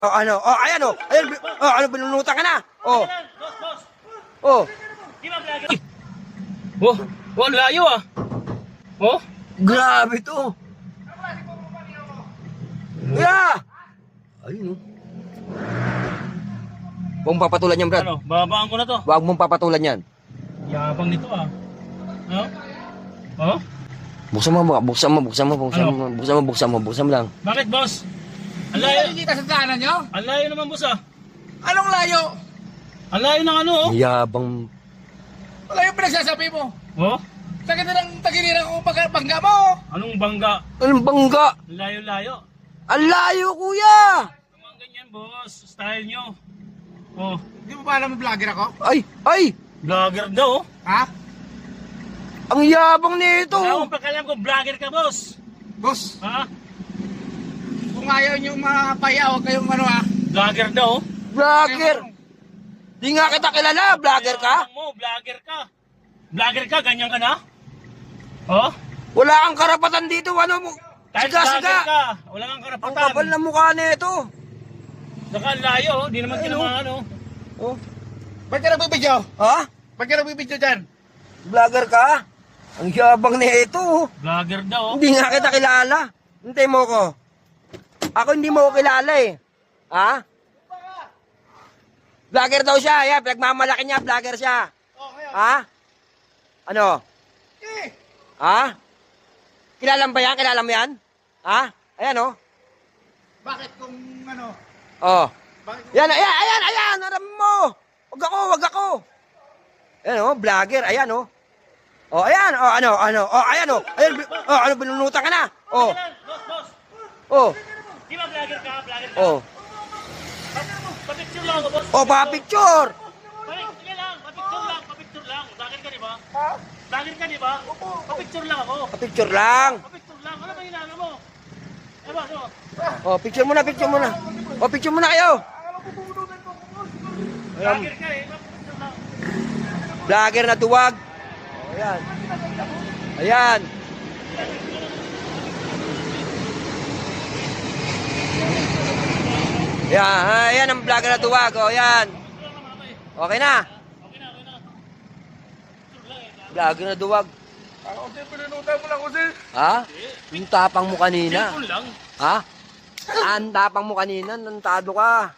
Oh, ano? Oh, ayan oh. Ayan, oh, ano, binunutan ka na? Oh. Oh. Di ba vlogger? Oh, oh, ang layo ah. Oh, Grabe to. Yeah. Ayun oh. Huwag mong papatulan yan, Brad. ano, babaan ko na to. Huwag mong papatulan yan. Yabang nito ah. No? Oh? Buksan mo, buksan mo, buksan mo, buksan Ano? mo, buksan mo, buksan mo, buksan mo lang. Bakit, boss? Ang Hindi layo. nakikita sa daanan nyo? Ang layo naman, boss ah. Anong layo? Ang layo ng ano oh. Yabang. Wala yung pinagsasabi mo. Oh? Sakit na ng tagiliran ko bangga mo. Anong bangga? Anong bangga? Ang layo-layo. Ang layo, kuya! Naman ganyan, boss. Style nyo. Oh, Hindi mo ba alam yung vlogger ako? Ay, ay! vlogger daw oh. Ha? Ang yabang nito! Wala akong pakialam kung vlogger ka, boss. Boss, Ha? kung ayaw nyo mapaya, huwag kayong ano ha. Vlogger daw oh. Vlogger! Di nga kita kilala, vlogger ka? Kaya mo, vlogger ka. Vlogger ka, ganyan ka na? Oh? Wala kang karapatan dito, ano mo? Kahit Siga, vlogger siga! ka, wala kang Ang karapatan. kapal na mukha nito. Saka ang layo oh. Di naman Ayun, tinamaan oh. Oh. Ba't ka nagbibidyo? Ha? Ba't ka nagbibidyo dyan? Vlogger ka? Ang yabang nito. Vlogger daw oh. Hindi nga kita kilala. Hintay mo ko. Ako hindi mo ko kilala eh. Ha? Vlogger daw siya. Yan, pinagmamalaki niya, vlogger siya. Ha? Ano? Eh, Ha? Kilala mo ba yan? Kilala mo yan? Ha? Ayan oh. bakit kung ano? Oh. Bakit kung... Yan, ayan, ayan, ayan. Aram mo. Wag ako, wag ako. Ayan oh, vlogger. Ayan oh. Oh, ayan. Oh, ano. Oh, ayan oh. Ayan, oh, ano, binunutan ka na. Oh, Boss, boss. oh, Di ba vlogger ka? Vlogger ka? oh. Pa-picture lang ako, boss. Oh, pa-picture. Sige lang, pa-picture lang, pa-picture lang. Vlogger ka, di ba? Ha? Vlogger ka, di ba? Pa-picture lang ako. Pa-picture lang. Pa-picture lang. Ano ba hinahanap mo? Eh, boss, oh. Oh, picture muna, picture muna. Oh, picture muna kayo. Ayan, Vlogger ka eh. Pa-picture lang. vlogger na duwag. Oh, ayan. Ayan. Ayan, ayan ang vlogger na duwag. Oh, ayan. Okay na. Okay na, okay na. Vlogger na duwag. Ako kasi pinanutan mo lang kasi. Ha? Yung tapang mo kanina. Cellphone lang. Ha? Ang tapang mo kanina, nantado ka.